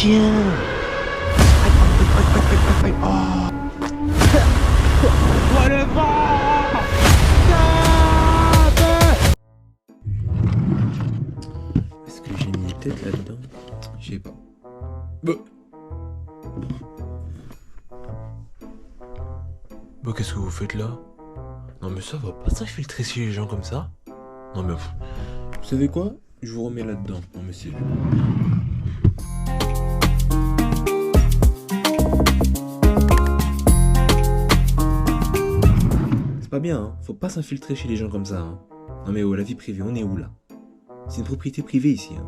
chien. Aïe, aïe, aïe, aïe, aïe, aïe. Oh. Oh le vent. Est-ce que j'ai mis tête là-dedans? Je sais pas. Bah qu'est-ce que vous faites là? Non mais ça va pas s'infiltrer chez les gens comme ça. Non mais vous savez quoi? Je vous remets là-dedans. Non mais c'est... C'est pas bien, hein. Faut pas s'infiltrer chez les gens comme ça, hein. Non mais oh, la vie privée, on est où là? C'est une propriété privée ici, hein.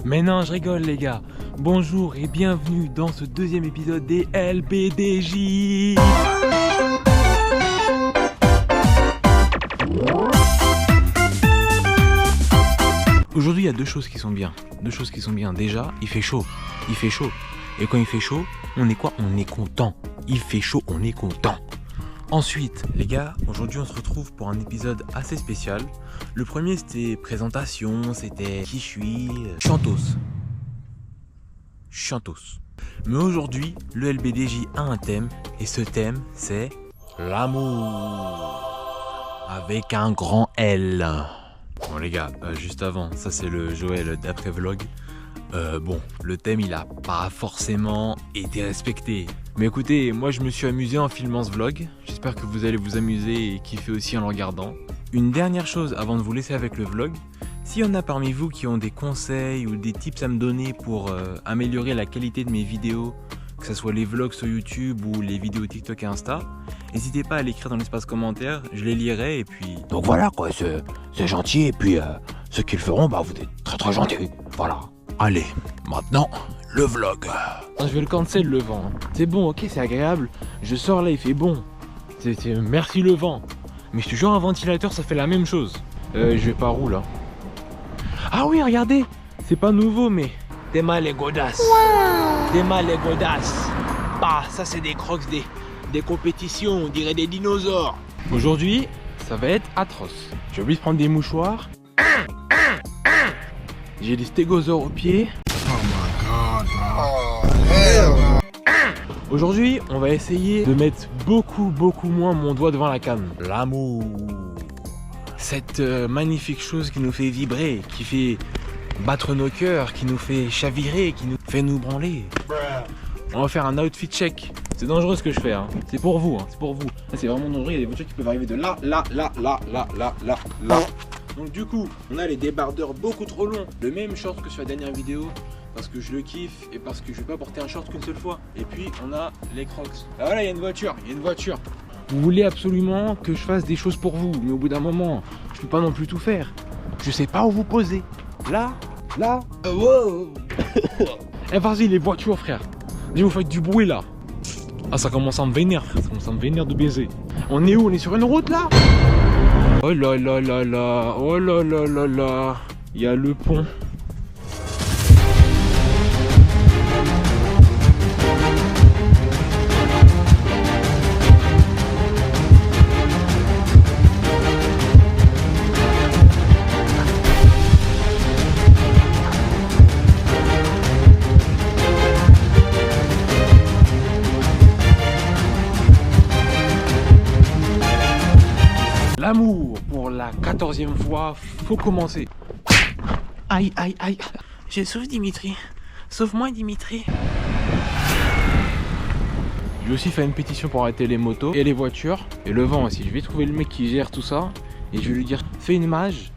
Mais non, je rigole les gars. Bonjour et bienvenue dans ce deuxième épisode des LBDJ. Aujourd'hui, il y a deux choses qui sont bien. Déjà, il fait chaud. Et quand il fait chaud, on est quoi? On est content. Il fait chaud, on est content. Ensuite, les gars, aujourd'hui on se retrouve pour un épisode assez spécial. Le premier c'était présentation, c'était qui je suis, Chantos. Mais aujourd'hui, le LBDJ a un thème, et ce thème c'est l'amour. Avec un grand L. Bon les gars, juste avant, ça c'est le Joël d'après vlog. Bon, le thème il a pas forcément été respecté. Mais écoutez, moi je me suis amusé en filmant ce vlog. J'espère que vous allez vous amuser et kiffer aussi en le regardant. Une dernière chose avant de vous laisser avec le vlog. S'il y en a parmi vous qui ont des conseils ou des tips à me donner pour améliorer la qualité de mes vidéos, que ce soit les vlogs sur YouTube ou les vidéos TikTok et Insta, n'hésitez pas à l'écrire dans l'espace commentaire, je les lirai et puis... Donc voilà quoi, c'est gentil et puis ceux qui le feront, bah vous êtes très gentils, voilà. Allez, maintenant, le vlog. Je vais le cancel le vent. C'est bon, ok, c'est agréable. Je sors là, il fait bon. Merci le vent. Mais je te jure, un ventilateur, ça fait la même chose. Je vais par où là? Ah oui, regardez. C'est pas nouveau, mais... Des mal et godasses. Des mal et godasses. Bah, ça c'est des crocs, des compétitions, on dirait des dinosaures. Aujourd'hui, ça va être atroce. J'ai oublié de prendre des mouchoirs. J'ai des stégosaures aux pieds. Oh my god, bro. Oh, hell. Aujourd'hui, on va essayer de mettre beaucoup moins mon doigt devant la canne. L'amour. Cette magnifique chose qui nous fait vibrer, qui fait battre nos cœurs, qui nous fait chavirer, qui nous fait nous branler. On va faire un outfit check. C'est dangereux ce que je fais, hein. C'est pour vous, hein. C'est pour vous. Là, c'est vraiment dangereux. Il y a des voitures qui peuvent arriver de là. Donc du coup, on a les débardeurs beaucoup trop longs. Le même short que sur la dernière vidéo, parce que je le kiffe et parce que je vais pas porter un short qu'une seule fois. Et puis on a les crocs. Ah voilà, il y a une voiture, Vous voulez absolument que je fasse des choses pour vous, mais au bout d'un moment, je peux pas non plus tout faire. Je sais pas où vous poser. Là. Wow. Eh vas-y les voitures frère. Vas-y, vous faites du bruit là. Ah ça commence à me vénère frère, ça commence à me vénère de baiser. On est où? On est sur une route là? Oh là là là là, oh là là là là, il y a le pont. L'amour pour la 14e fois, faut commencer. Aïe. Je sauve Dimitri. Sauve-moi Dimitri. Je vais aussi faire une pétition pour arrêter les motos et les voitures. Et le vent aussi. Je vais trouver le mec qui gère tout ça. Et je vais lui dire, fais une mage.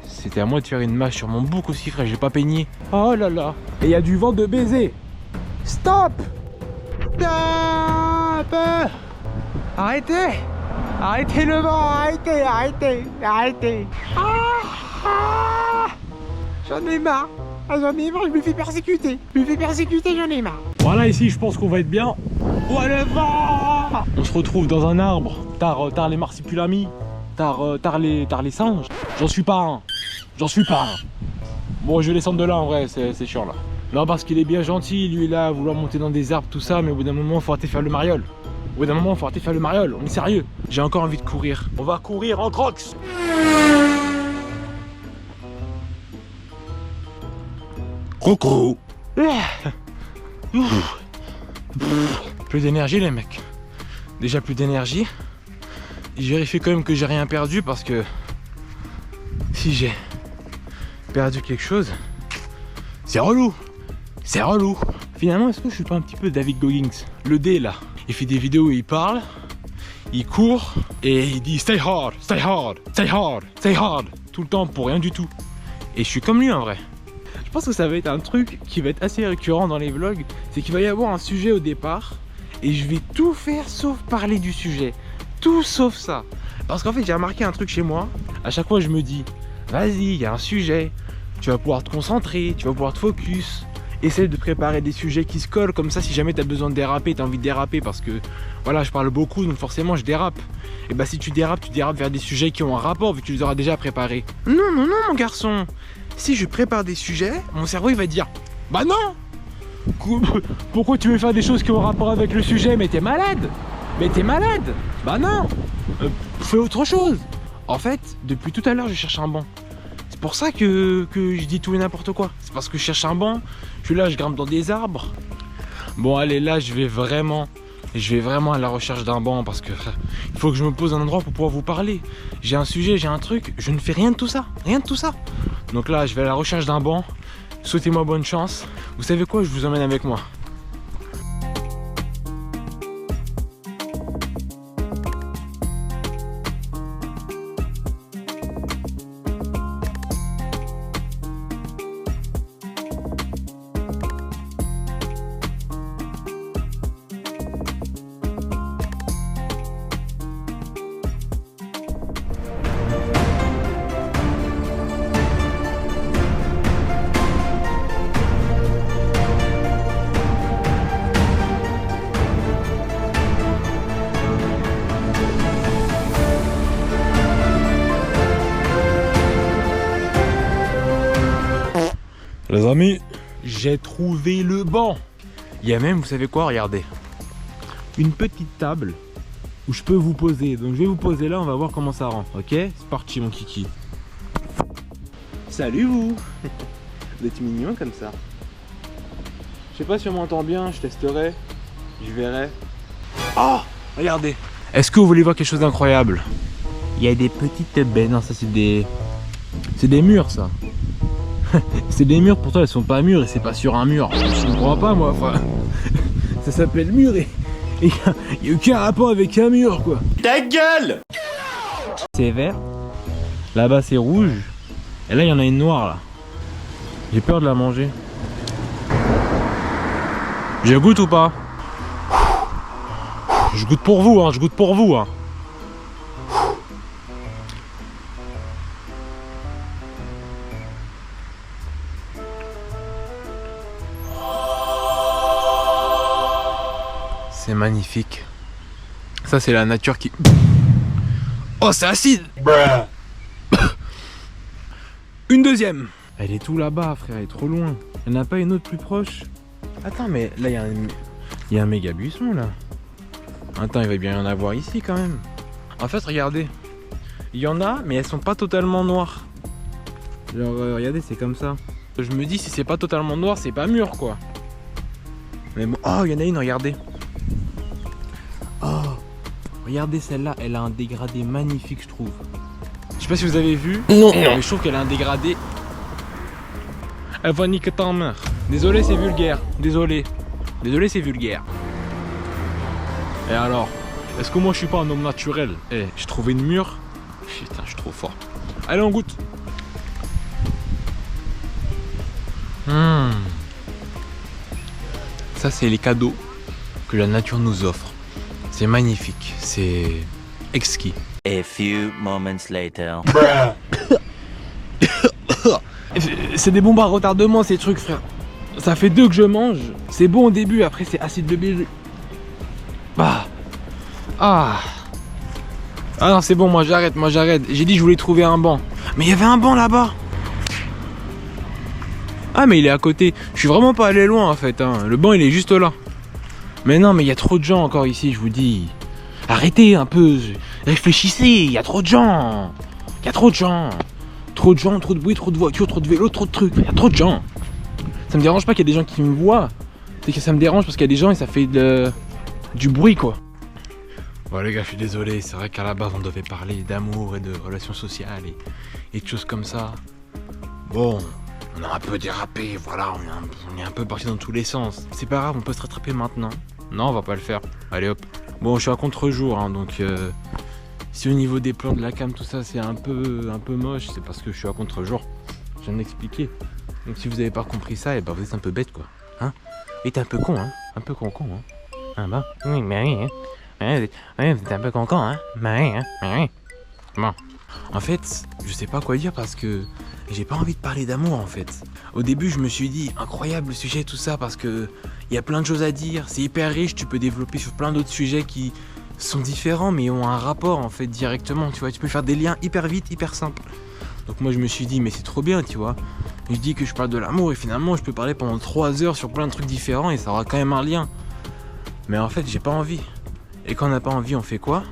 C'était à moi de faire une mage sur mon bouc aussi frère, j'ai pas peigné. Oh là là. Et il y a du vent de baiser. Stop. Stop. Arrêtez. Arrêtez le vent, arrêtez. J'en ai marre, je me fais persécuter, j'en ai marre. Voilà, ici je pense qu'on va être bien. Oh le vent. On se retrouve dans un arbre, tard les marsipulami, tard les singes. J'en suis pas un. Bon, je vais descendre de là en vrai, c'est chiant là. Non, parce qu'il est bien gentil, lui là, à vouloir monter dans des arbres, tout ça, mais au bout d'un moment, faut arrêter de faire le mariole. On est sérieux. J'ai encore envie de courir. On va courir en crocs. Coco. Plus d'énergie les mecs. Déjà plus d'énergie. Je vérifie quand même que j'ai rien perdu parce que si j'ai perdu quelque chose, c'est relou. C'est relou. Finalement, est-ce que je suis pas un petit peu David Goggins? Le D là. Il fait des vidéos où il parle, il court et il dit stay hard, stay hard, stay hard, stay hard. Tout le temps pour rien du tout. Et je suis comme lui en vrai. Je pense que ça va être un truc qui va être assez récurrent dans les vlogs. C'est qu'il va y avoir un sujet au départ et je vais tout faire sauf parler du sujet. Tout sauf ça. Parce qu'en fait j'ai remarqué un truc chez moi. À chaque fois je me dis vas-y, il y a un sujet. Tu vas pouvoir te concentrer, tu vas pouvoir te focus. Essaye de préparer des sujets qui se collent, comme ça si jamais tu as besoin de déraper, tu as envie de déraper parce que voilà, je parle beaucoup donc forcément je dérape. Et bah si tu dérapes vers des sujets qui ont un rapport vu que tu les auras déjà préparés. Non, non, non mon garçon. Si je prépare des sujets, mon cerveau il va dire bah non. Pourquoi tu veux faire des choses qui ont un rapport avec le sujet? Mais t'es malade. Mais t'es malade. Bah non. Fais autre chose. En fait, depuis tout à l'heure je cherche un banc. C'est pour ça que je dis tout et n'importe quoi. C'est parce que je cherche un banc. Je suis là, je grimpe dans des arbres. Bon allez, là je vais vraiment à la recherche d'un banc parce que il faut que je me pose un endroit pour pouvoir vous parler. J'ai un sujet, j'ai un truc, je ne fais rien de tout ça. Rien de tout ça. Donc là je vais à la recherche d'un banc. Souhaitez-moi bonne chance. Vous savez quoi, je vous emmène avec moi. Les amis, j'ai trouvé le banc. Il y a même, vous savez quoi, regardez, une petite table où je peux vous poser. Donc je vais vous poser là, on va voir comment ça rend. Ok, c'est parti mon kiki. Salut vous. Vous êtes mignon comme ça. Je sais pas si on m'entend bien, je testerai. Je verrai. Oh, regardez. Est-ce que vous voulez voir quelque chose d'incroyable? Il y a des petites baies. Non, ça c'est des... C'est des murs ça. C'est des murs, pourtant elles sont pas mûres et c'est pas sur un mur. Je ne crois pas moi, enfin. Ça s'appelle mur et il y a aucun rapport avec un mur quoi. Ta gueule! C'est vert, là-bas c'est rouge, et là il y en a une noire là. J'ai peur de la manger. Je goûte ou pas? Je goûte pour vous, hein, je goûte pour vous. Hein. C'est magnifique. Ça c'est la nature qui... Oh c'est acide. Une deuxième. Elle est tout là-bas frère, elle est trop loin. Il n'y en a pas une autre plus proche? Attends mais là il y a un méga buisson là. Attends, il va bien y en avoir ici quand même. En fait regardez, il y en a mais elles sont pas totalement noires. Genre regardez, c'est comme ça. Je me dis si c'est pas totalement noir c'est pas mûr quoi. Mais bon, oh il y en a une, regardez. Oh, regardez celle-là, elle a un dégradé magnifique je trouve. Je sais pas si vous avez vu, non. Mais je trouve qu'elle a un dégradé. Elle va niquer ta mère. Désolé c'est vulgaire, désolé. Désolé c'est vulgaire. Et alors, est-ce que moi je suis pas un homme naturel? Eh, j'ai trouvé une mûre. Putain, je suis trop fort. Allez on goûte. Ça c'est les cadeaux que la nature nous offre. C'est magnifique, c'est exquis. A few moments later. C'est des bombes à retardement ces trucs frère. Ça fait 2 que je mange. C'est bon au début, après c'est acide de bile. Ah non c'est bon, moi j'arrête. J'ai dit je voulais trouver un banc. Mais il y avait un banc là-bas. Ah mais il est à côté. Je suis vraiment pas allé loin en fait hein. Le banc il est juste là. Mais non mais il y a trop de gens encore ici, je vous dis. Arrêtez un peu, réfléchissez, il y a trop de gens. Il y a trop de gens. Trop de gens, trop de bruit, trop de voitures, trop de vélos, trop de trucs. Il y a trop de gens. Ça me dérange pas qu'il y ait des gens qui me voient. C'est que ça me dérange parce qu'il y a des gens et ça fait du bruit quoi. Bon les gars, je suis désolé, c'est vrai qu'à la base on devait parler d'amour et de relations sociales et de choses comme ça. Bon, on a un peu dérapé, voilà, on est un peu parti dans tous les sens. C'est pas grave, on peut se rattraper maintenant. Non, on va pas le faire. Allez hop. Bon, je suis à contre-jour, hein, donc si au niveau des plans de la cam, tout ça, c'est un peu moche, c'est parce que je suis à contre-jour. Je viens de m'expliquer. Donc si vous avez pas compris ça, et ben vous êtes un peu bête quoi. Hein? Et t'es un peu con, hein? Un peu con, hein? Ah bah, oui, mais oui, hein? Ouais, vous êtes un peu con, hein? Mais oui, hein? Mais oui. Bon. En fait, je sais pas quoi dire parce que j'ai pas envie de parler d'amour en fait. Au début, je me suis dit, incroyable le sujet, tout ça, parce que il y a plein de choses à dire, c'est hyper riche, tu peux développer sur plein d'autres sujets qui sont différents mais ont un rapport en fait directement, tu vois, tu peux faire des liens hyper vite, hyper simples. Donc moi je me suis dit, mais c'est trop bien, tu vois. Je dis que je parle de l'amour et finalement je peux parler pendant 3 heures sur plein de trucs différents et ça aura quand même un lien. Mais en fait, j'ai pas envie. Et quand on n'a pas envie, on fait quoi?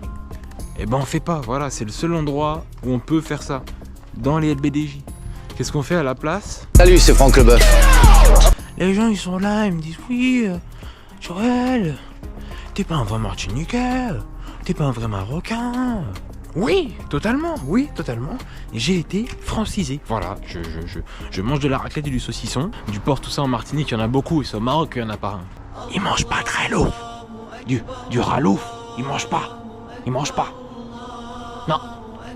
Eh ben on fait pas, voilà, c'est le seul endroit où on peut faire ça, dans les LBDJ. Qu'est-ce qu'on fait à la place? Salut, c'est Franck Leboeuf. Les gens ils sont là, ils me disent oui, Joël, t'es pas un vrai Martiniquais, t'es pas un vrai Marocain. Oui, totalement. J'ai été francisé. Voilà, je mange de la raclette et du saucisson. Du porc, tout ça en Martinique, il y en a beaucoup, et c'est au Maroc qu'il y en a pas un. Ils mangent pas de ralouf. Du ralouf, ils mangent pas.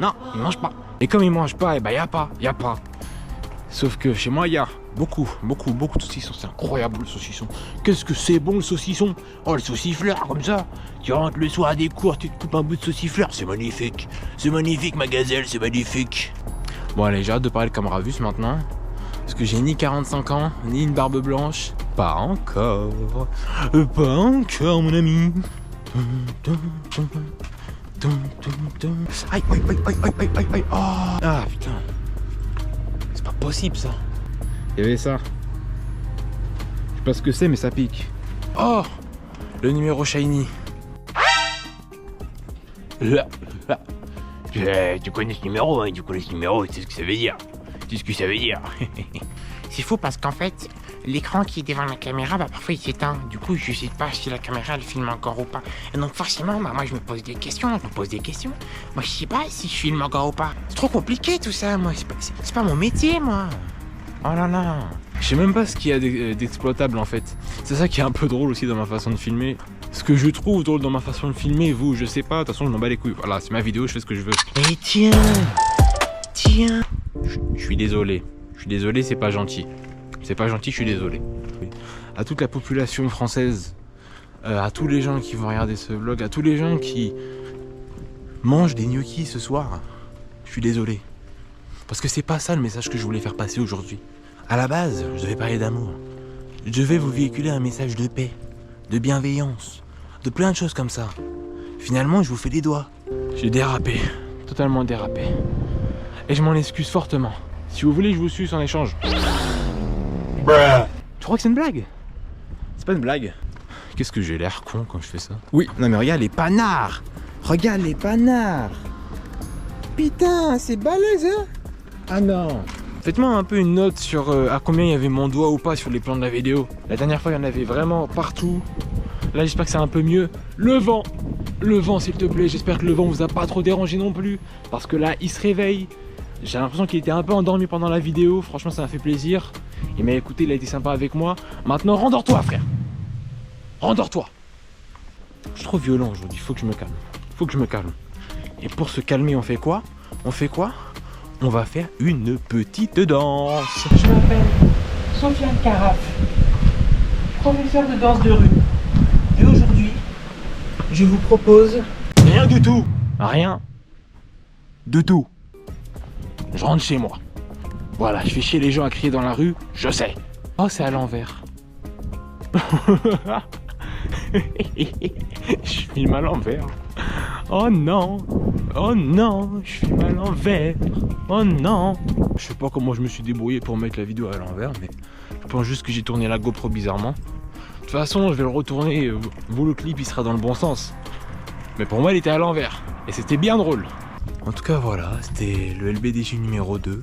Non, ils mangent pas. Et comme ils mangent pas, et ben y a pas. Sauf que chez moi, il y a beaucoup de saucissons. C'est incroyable le saucisson. Qu'est-ce que c'est bon le saucisson? Oh, le saucifleur comme ça. Tu rentres le soir à des cours, tu te coupes un bout de saucifleur. C'est magnifique. C'est magnifique, ma gazelle, c'est magnifique. Bon, allez, j'ai hâte de parler de Camravus maintenant. Parce que j'ai ni 45 ans, ni une barbe blanche. Pas encore, mon ami. Aïe. Oh. Ah, putain. C'est pas possible ça. Il y avait ça. Je sais pas ce que c'est mais ça pique. Oh, le numéro shiny. Tu connais ce numéro, hein, tu sais ce que ça veut dire. C'est fou parce qu'en fait, l'écran qui est devant la caméra, parfois il s'éteint. Du coup, je sais pas si la caméra elle filme encore ou pas. Et donc forcément, moi je me pose des questions. Moi je sais pas si je filme encore ou pas. C'est trop compliqué tout ça, moi. C'est pas mon métier, moi. Oh là là. Je sais même pas ce qu'il y a d'exploitable en fait. C'est ça qui est un peu drôle aussi dans ma façon de filmer. Ce que je trouve drôle dans ma façon de filmer, vous, je sais pas, de toute façon je m'en bats les couilles. Voilà, c'est ma vidéo, je fais ce que je veux. Et tiens. Je suis désolé, c'est pas gentil. Je suis désolé. À toute la population française, à tous les gens qui vont regarder ce vlog, à tous les gens qui mangent des gnocchis ce soir, je suis désolé. Parce que c'est pas ça le message que je voulais faire passer aujourd'hui. À la base, je devais parler d'amour. Je devais vous véhiculer un message de paix, de bienveillance, de plein de choses comme ça. Finalement, je vous fais des doigts. J'ai dérapé, totalement dérapé. Et je m'en excuse fortement. Si vous voulez, je vous suce en échange. Tu crois que c'est une blague? C'est pas une blague. Qu'est-ce que j'ai l'air con quand je fais ça? Oui, non mais regarde les panards. Putain, c'est balèze, hein? Ah non. Faites-moi un peu une note sur à combien il y avait mon doigt ou pas sur les plans de la vidéo. La dernière fois, il y en avait vraiment partout. Là, j'espère que c'est un peu mieux. Le vent, s'il te plaît. J'espère que le vent vous a pas trop dérangé non plus. Parce que là, il se réveille. J'ai l'impression qu'il était un peu endormi pendant la vidéo. Franchement, ça m'a fait plaisir. Il m'a écouté, il a été sympa avec moi. Maintenant, rendors-toi, frère. Rendors-toi. Je suis trop violent aujourd'hui. Faut que je me calme. Et pour se calmer, on fait quoi? On va faire une petite danse. Je m'appelle Sofiane Caraf, professeur de danse de rue. Et aujourd'hui, je vous propose... Rien du tout. Je rentre chez moi. Voilà, je fais chier les gens à crier dans la rue, je sais. Oh, c'est à l'envers. Je filme à l'envers. Oh non, je filme à l'envers. Oh non. Je sais pas comment je me suis débrouillé pour mettre la vidéo à l'envers, mais je pense juste que j'ai tourné la GoPro bizarrement. De toute façon, je vais le retourner. Vous, le clip, il sera dans le bon sens. Mais pour moi, il était à l'envers. Et c'était bien drôle. En tout cas voilà, c'était le LBDJ numéro 2.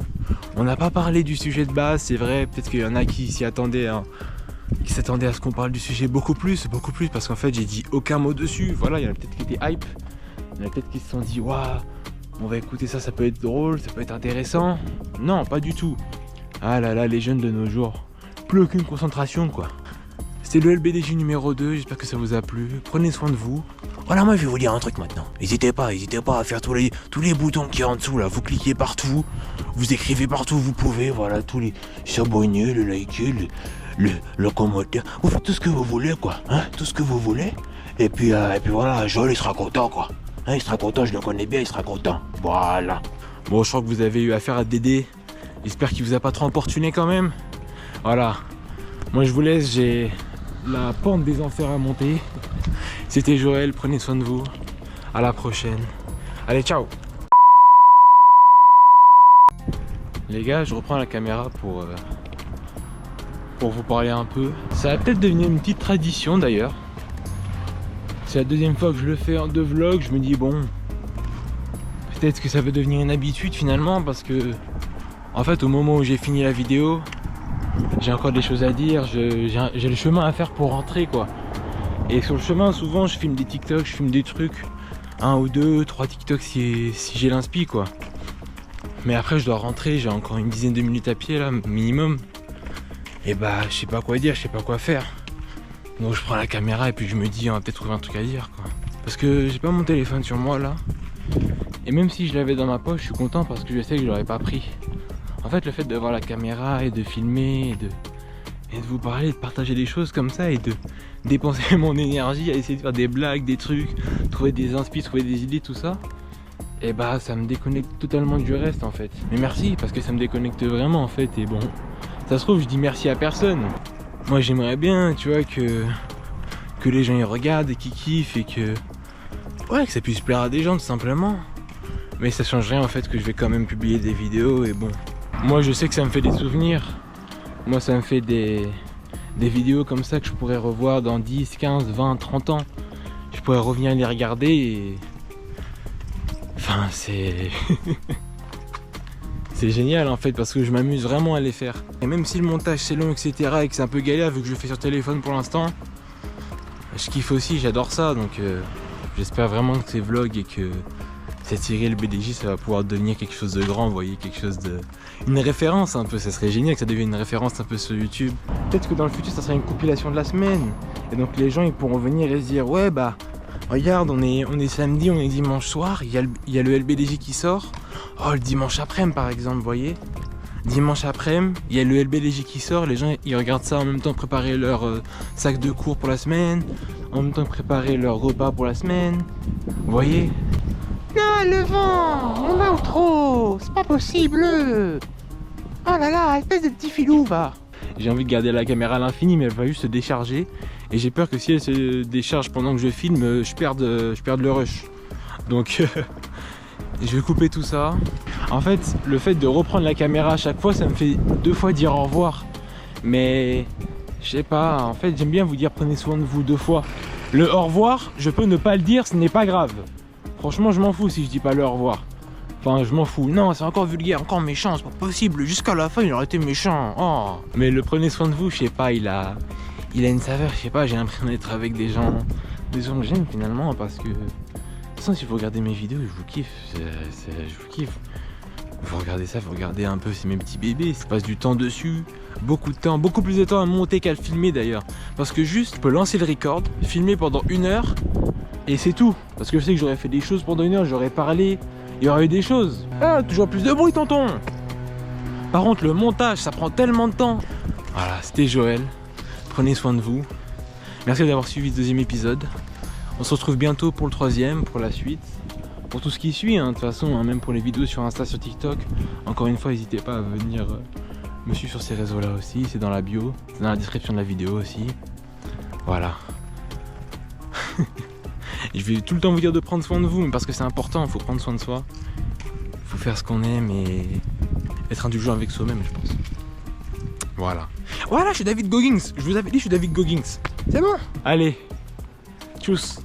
On n'a pas parlé du sujet de base, c'est vrai, peut-être qu'il y en a qui s'y attendaient, hein, qui s'attendaient à ce qu'on parle du sujet beaucoup plus, parce qu'en fait j'ai dit aucun mot dessus. Voilà, il y en a peut-être qui étaient hype, il y en a peut-être qui se sont dit waouh, on va écouter ça, ça peut être drôle, ça peut être intéressant. Non, pas du tout. Ah là là, les jeunes de nos jours, plus aucune concentration quoi. C'était le LBDJ numéro 2, j'espère que ça vous a plu. Prenez soin de vous. Voilà, moi je vais vous dire un truc maintenant. N'hésitez pas à faire tous les boutons qui sont en dessous là. Vous cliquez partout, vous écrivez partout où vous pouvez. Voilà, tous les s'abonner, le liker, le commentaire. Vous faites tout ce que vous voulez quoi, hein, tout ce que vous voulez. Et puis voilà, Joël il sera content quoi. Hein, il sera content, je le connais bien, il sera content. Voilà. Bon, je crois que vous avez eu affaire à Dédé. J'espère qu'il vous a pas trop importuné quand même. Voilà. Moi je vous laisse, j'ai la pente des enfers à monter. C'était Joël, prenez soin de vous. À la prochaine. Allez, ciao. Les gars, je reprends la caméra pour vous parler un peu. Ça va peut-être devenir une petite tradition d'ailleurs. C'est la deuxième fois que je le fais en 2 vlogs. Je me dis bon, peut-être que ça va devenir une habitude finalement, parce que en fait au moment où j'ai fini la vidéo, j'ai encore des choses à dire, j'ai le chemin à faire pour rentrer quoi. Et sur le chemin souvent je filme des TikTok, je filme des trucs, 1 ou 2, 3 TikTok si j'ai l'inspi quoi. Mais après je dois rentrer, j'ai encore une dizaine de minutes à pied là minimum. Et bah je sais pas quoi dire, je sais pas quoi faire. Donc je prends la caméra et puis je me dis on va peut-être trouver un truc à dire quoi. Parce que j'ai pas mon téléphone sur moi là. Et même si je l'avais dans ma poche, je suis content parce que je sais que je l'aurais pas pris. En fait, le fait d'avoir la caméra et de filmer et de vous parler, de partager des choses comme ça et de dépenser mon énergie à essayer de faire des blagues, des trucs, trouver des inspi, trouver des idées, tout ça, et bah ça me déconnecte totalement du reste en fait. Mais merci parce que ça me déconnecte vraiment en fait. Et bon, ça se trouve, je dis merci à personne. Moi j'aimerais bien, tu vois, que les gens y regardent et qu'ils kiffent et que ça puisse plaire à des gens tout simplement. Mais ça change rien en fait que je vais quand même publier des vidéos. Et bon, moi je sais que ça me fait des souvenirs. Moi ça me fait des vidéos comme ça que je pourrais revoir dans 10, 15, 20, 30 ans. Je pourrais revenir les regarder et... Enfin c'est... c'est génial en fait parce que je m'amuse vraiment à les faire. Et même si le montage c'est long etc et que c'est un peu galère vu que je le fais sur téléphone pour l'instant, je kiffe aussi, j'adore ça. Donc j'espère vraiment que ces vlogs et que cette série LBDJ ça va pouvoir devenir quelque chose de grand, vous voyez, quelque chose de... une référence un peu, ça serait génial que ça devienne une référence un peu sur YouTube. Peut-être que dans le futur ça sera une compilation de la semaine. Et donc les gens ils pourront venir et se dire ouais bah regarde on est samedi, on est dimanche soir, il y a le LBDJ qui sort. Oh le dimanche après-midi par exemple, vous voyez. Dimanche après-midi, il y a le LBDJ qui sort, les gens ils regardent ça en même temps préparer leur sac de cours pour la semaine, en même temps préparer leur repas pour la semaine, vous voyez. Ah, le vent, mon outro, c'est pas possible. Oh là là, espèce de petit filou, va. J'ai envie de garder la caméra à l'infini, mais elle va juste se décharger. Et j'ai peur que si elle se décharge pendant que je filme, je perde le rush. Donc, je vais couper tout ça. En fait, le fait de reprendre la caméra à chaque fois, ça me fait 2 fois dire au revoir. Mais, je sais pas, en fait, j'aime bien vous dire prenez soin de vous 2 fois. Le au revoir, je peux ne pas le dire, ce n'est pas grave. Franchement, je m'en fous si je dis pas le au revoir. Enfin, je m'en fous. Non, c'est encore vulgaire, encore méchant, c'est pas possible. Jusqu'à la fin, il aurait été méchant. Oh. Mais le prenez soin de vous, je sais pas, il a une saveur, je sais pas, j'ai l'impression d'être avec des gens que j'aime finalement, parce que... De toute façon, si vous regardez mes vidéos, je vous kiffe. Je vous kiffe. Vous regardez ça, vous regardez un peu, c'est mes petits bébés. Je passe du temps dessus, beaucoup de temps, beaucoup plus de temps à monter qu'à le filmer d'ailleurs. Parce que juste, je peux lancer le record, filmer pendant 1 heure, et c'est tout. Parce que je sais que j'aurais fait des choses pendant 1 heure, j'aurais parlé, il y aurait eu des choses. Ah, toujours plus de bruit, tonton. Par contre, le montage, ça prend tellement de temps. Voilà, c'était Joël. Prenez soin de vous. Merci d'avoir suivi ce 2e épisode. On se retrouve bientôt pour le 3e, pour la suite. Pour tout ce qui suit, hein, de toute façon, hein, même pour les vidéos sur Insta, sur TikTok. Encore une fois, n'hésitez pas à venir me suivre sur ces réseaux-là aussi. C'est dans la bio, c'est dans la description de la vidéo aussi. Voilà. Je vais tout le temps vous dire de prendre soin de vous, mais parce que c'est important, il faut prendre soin de soi. Il faut faire ce qu'on aime et être indulgent avec soi-même, je pense. Voilà. Voilà, je suis David Goggins. Je vous avais dit, je suis David Goggins. C'est bon. Allez. Tchuss.